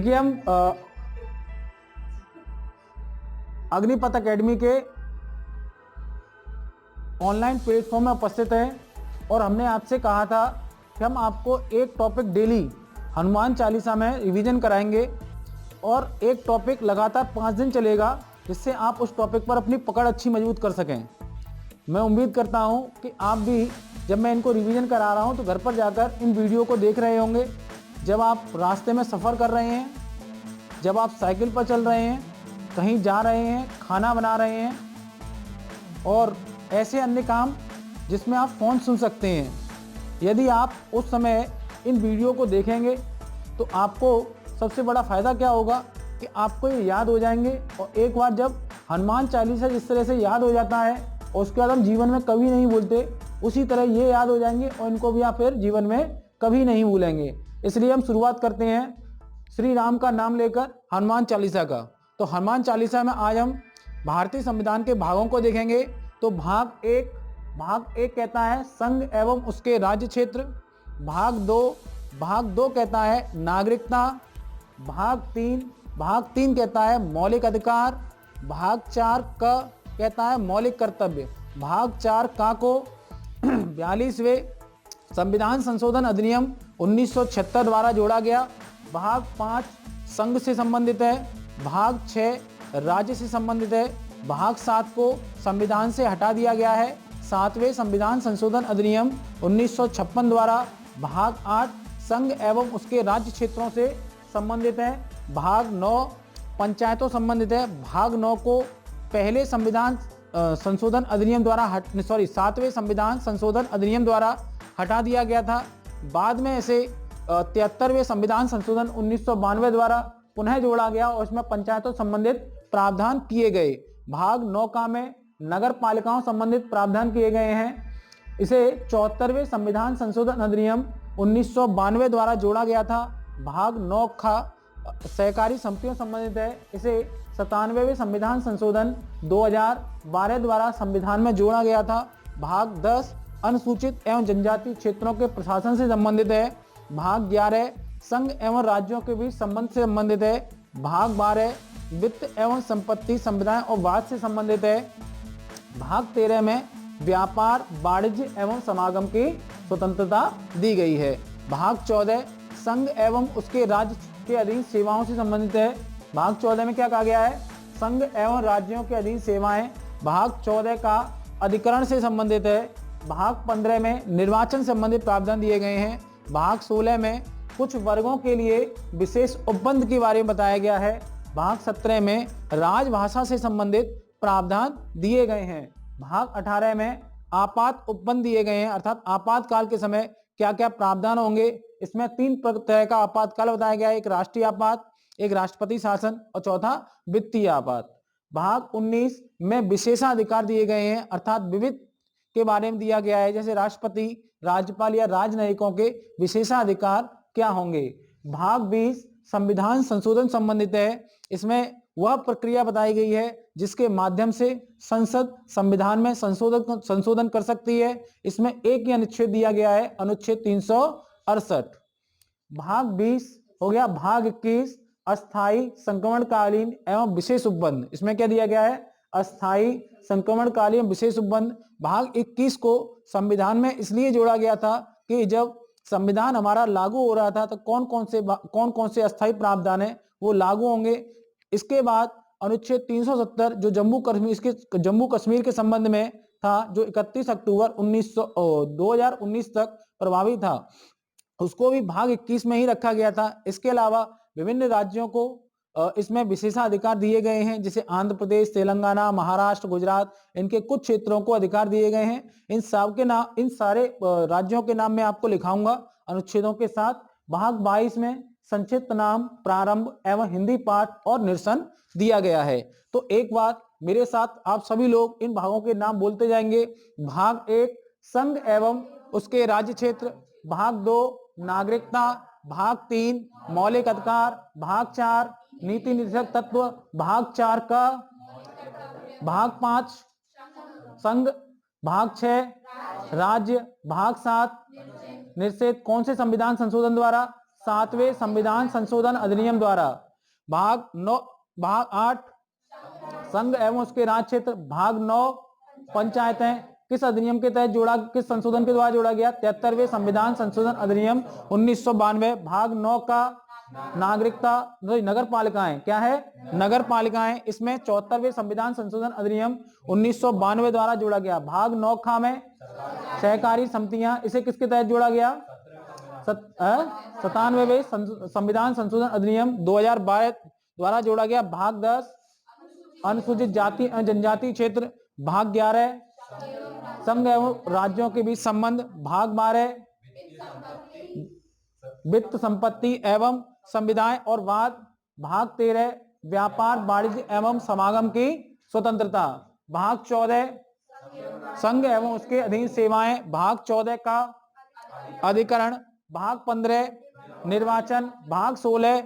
देखिए हम अग्निपथ एकेडमी के ऑनलाइन प्लेटफॉर्म में उपस्थित हैं और हमने आपसे कहा था कि हम आपको एक टॉपिक डेली हनुमान चालीसा में रिवीजन कराएंगे और एक टॉपिक लगातार 5 दिन चलेगा, जिससे आप उस टॉपिक पर अपनी पकड़ अच्छी मजबूत कर सकें। मैं उम्मीद करता हूं कि आप भी जब मैं इनको रिवीजन करा रहा हूं तो घर पर जाकर इन वीडियो को देख रहे होंगे। जब आप रास्ते में सफ़र कर रहे हैं, जब आप साइकिल पर चल रहे हैं, कहीं जा रहे हैं, खाना बना रहे हैं और ऐसे अन्य काम जिसमें आप फ़ोन सुन सकते हैं। यदि आप उस समय इन वीडियो को देखेंगे तो आपको सबसे बड़ा फ़ायदा क्या होगा कि आपको ये याद हो जाएंगे और एक बार जब हनुमान चालीसा जिस तरह से याद हो जाता है और उसके बाद हम जीवन में कभी नहीं भूलते, उसी तरह ये याद हो जाएंगे और इनको भी आप फिर जीवन में कभी नहीं भूलेंगे। इसलिए हम शुरुआत करते हैं श्री राम का नाम लेकर हनुमान चालीसा का। तो हनुमान चालीसा में आज हम भारतीय संविधान के भागों को देखेंगे। तो भाग एक कहता है संघ एवं उसके राज्य क्षेत्र। भाग दो कहता है नागरिकता। भाग तीन कहता है मौलिक अधिकार। भाग 4 क कहता है मौलिक कर्तव्य। भाग 4 का को 42वें संविधान संशोधन अधिनियम 1976 द्वारा जोड़ा गया। भाग 5 संघ से संबंधित है। भाग 6 राज्य से संबंधित है। भाग 7 को संविधान से हटा दिया गया है 7वें संविधान संशोधन अधिनियम 1956 द्वारा। भाग 8 संघ एवं उसके राज्य क्षेत्रों से संबंधित है। भाग 9 पंचायतों संबंधित है। भाग 9 को पहले संविधान संशोधन अधिनियम द्वारा 7वें संविधान संशोधन अधिनियम द्वारा हटा दिया गया था। बाद में इसे 73वें संविधान संशोधन 1992 द्वारा पुनः जोड़ा गया और इसमें पंचायतों संबंधित प्रावधान किए गए। भाग 9 का में नगर पालिकाओं संबंधित प्रावधान किए गए हैं। इसे 74वें संविधान संशोधन अधिनियम 1992 द्वारा जोड़ा गया था। भाग 9 का सहकारी समितियों संबंधित है। इसे 97वें संविधान संशोधन 2012 द्वारा संविधान में जोड़ा गया था। भाग 10 अनुसूचित एवं जनजाति क्षेत्रों के प्रशासन से संबंधित है। भाग 11 संघ एवं राज्यों के बीच संबंध से संबंधित है। भाग 12 वित्त एवं संपत्ति संविदाएं और वाद से संबंधित है। भाग 13 में व्यापार वाणिज्य एवं समागम की स्वतंत्रता दी गई है। भाग 14 संघ एवं उसके राज्य के अधीन सेवाओं से संबंधित है। भाग 14 में क्या कहा गया है? संघ एवं राज्यों के अधीन सेवाएं। भाग 14 का अधिकरण से संबंधित है। भाग 15 में निर्वाचन संबंधित प्रावधान दिए गए हैं। भाग 16 में कुछ वर्गों के लिए विशेष उपबंध के बारे में बताया गया है। भाग 17 में राजभाषा से संबंधित प्रावधान दिए गए हैं। भाग 18 में आपात उपबंध दिए गए हैं, अर्थात आपातकाल के समय क्या क्या प्रावधान होंगे। इसमें 3 तरह का आपातकाल बताया गया है, एक राष्ट्रीय आपात, एक राष्ट्रपति शासन और चौथा वित्तीय आपात। भाग 19 में विशेषाधिकार दिए गए हैं, अर्थात विविध के बारे में दिया गया है, जैसे राष्ट्रपति, राज्यपाल या राजनयिकों के विशेषाधिकार क्या होंगे। भाग 20 संविधान संशोधन संबंधित है। इसमें वह प्रक्रिया बताई गई है जिसके माध्यम से संसद संविधान में संशोधन कर सकती है। इसमें एक ही अनुच्छेद दिया गया है, अनुच्छेद 368। भाग 20 हो गया। भाग 21 अस्थायी संक्रमणकालीन एवं विशेष उपबंध। इसमें क्या दिया गया है? अस्थायी संक्रमणकालीन विशेष उपबंध। भाग 21 को संविधान में इसलिए जोड़ा गया था कि जब संविधान हमारा लागू हो रहा था तो कौन कौन से अस्थायी प्रावधान है वो लागू होंगे। इसके बाद अनुच्छेद 370 जो जम्मू कश्मीर के संबंध में था, जो 31 अक्टूबर 2019 तक प्रभावी था, उसको भी भाग 21 में ही रखा गया था। इसके अलावा विभिन्न राज्यों को इसमें विशेषाधिकार दिए गए हैं, जैसे आंध्र प्रदेश, तेलंगाना, महाराष्ट्र, गुजरात, इनके कुछ क्षेत्रों को अधिकार दिए गए हैं। इन सारे राज्यों के नाम मैं आपको लिखाऊंगा अनुच्छेदों के साथ। भाग 22 में संक्षिप्त नाम, प्रारंभ एवं हिंदी पाठ और निरसन दिया गया है। तो एक बार मेरे साथ आप सभी लोग इन भागों के नाम बोलते जाएंगे। भाग 1 संघ एवं उसके राज्य क्षेत्र। भाग 2 नागरिकता। भाग 3 मौलिक अधिकार। भाग 4 नीति निर्देशक तत्व। भाग 4 का। भाग 5 संघ। भाग 6 राज्य। भाग 7 निषेध कौन से संविधान संशोधन द्वारा? 7वें संविधान संशोधन अधिनियम द्वारा। भाग 8 संघ एवं उसके राज्य क्षेत्र। भाग 9 पंचायतें किस अधिनियम के तहत किस संशोधन के द्वारा जोड़ा गया? 73वें संविधान संशोधन अधिनियम 1992। भाग 9 का नागरिकता नगर पालिकाएं क्या है? नगर पालिकाएं, इसमें 74वें संविधान संशोधन अधिनियम 1992 द्वारा जोड़ा गया। भाग 9 खा में सहकारी समितियां, इसे किसके तहत जोड़ा गया? 97वें संविधान संशोधन अधिनियम 2012 द्वारा जोड़ा गया। भाग 10 अनुसूचित जाति जनजाति क्षेत्र। भाग 11 संघ एवं राज्यों के बीच संबंध। भाग 12 वित्त संपत्ति एवं संविदाएं और वाद। भाग 13 व्यापार वाणिज्य एवं समागम की स्वतंत्रता। भाग 14 संघ एवं उसके अधीन सेवाएं। भाग 14 का अधिकरण। भाग 15 निर्वाचन। भाग 16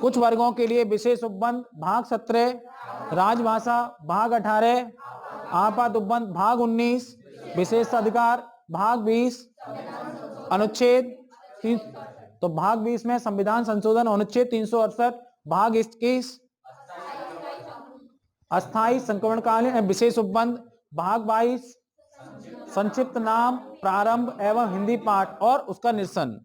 कुछ वर्गों के लिए विशेष उपबंध। भाग 17 राजभाषा। भाग 18 आपात उपबंध। भाग 19 विशेष अधिकार। भाग 20 अनुच्छेद 3। तो भाग 20 में संविधान संशोधन अनुच्छेद 368। भाग 21 अस्थायी संक्रमणकालीन विशेष उपबंध। भाग 22 संक्षिप्त नाम, प्रारंभ एवं हिंदी पाठ और उसका निरसन।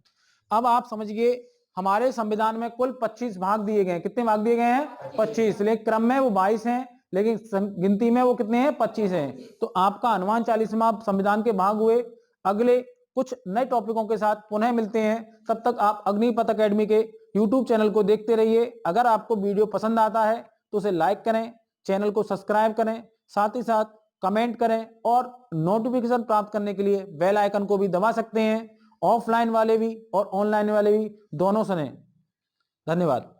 अब आप समझिए, हमारे संविधान में कुल 25 भाग दिए गए हैं। कितने भाग दिए गए हैं? 25। लेकिन क्रम में वो 22 हैं, लेकिन गिनती में वो कितने हैं? 25 हैं। तो आपका हनुमान चालीसा संविधान के भाग हुए। अगले कुछ नए टॉपिकों के साथ पुनः मिलते हैं। तब तक आप अग्निपथ एकेडमी के यूट्यूब चैनल को देखते रहिए। अगर आपको वीडियो पसंद आता है तो उसे लाइक करें, चैनल को सब्सक्राइब करें, साथ ही साथ कमेंट करें और नोटिफिकेशन प्राप्त करने के लिए बेल आइकन को भी दबा सकते हैं। ऑफलाइन वाले भी और ऑनलाइन वाले भी दोनों सुने। धन्यवाद।